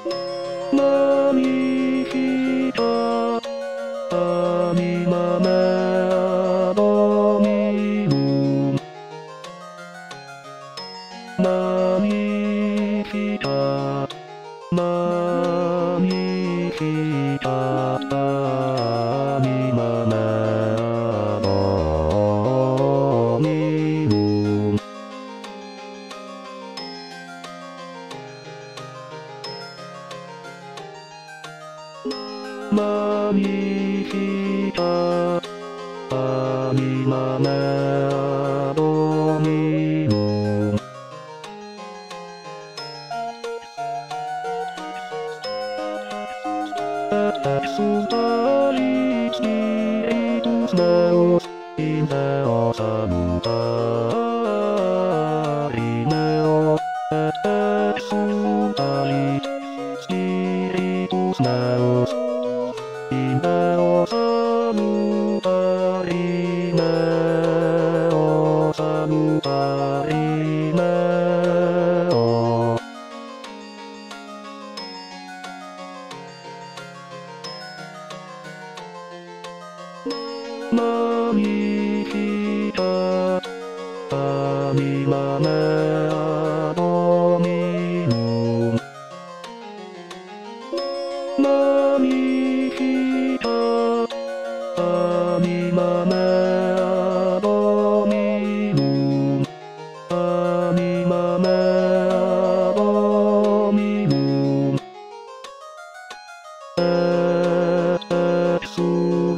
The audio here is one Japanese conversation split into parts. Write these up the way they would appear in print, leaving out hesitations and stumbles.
何した網豆アドミル何した何した網豆アドミル何した網豆アドミルスタリチエイトスネオスイネオサムタリネオスタリチエイトスネオスイネオサムタリネオサムタリネオ何した網豆アドミル何した網豆アドミル網豆アドミルス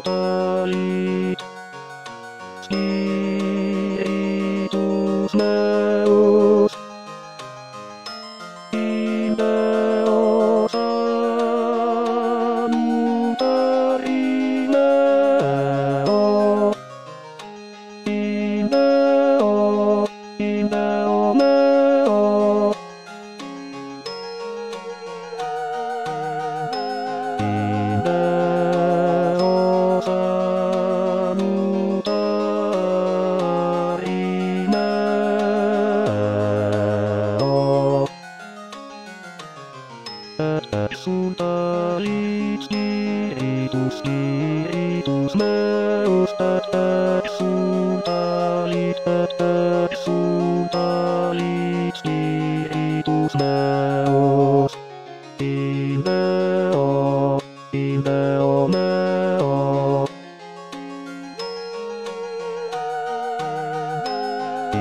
タリチエイトスネオスイネオサムタリネオイネオイネオネオイネオサムタリネオスタリチエイトスネオスタリチエイトスネオスイネオイネオネオイ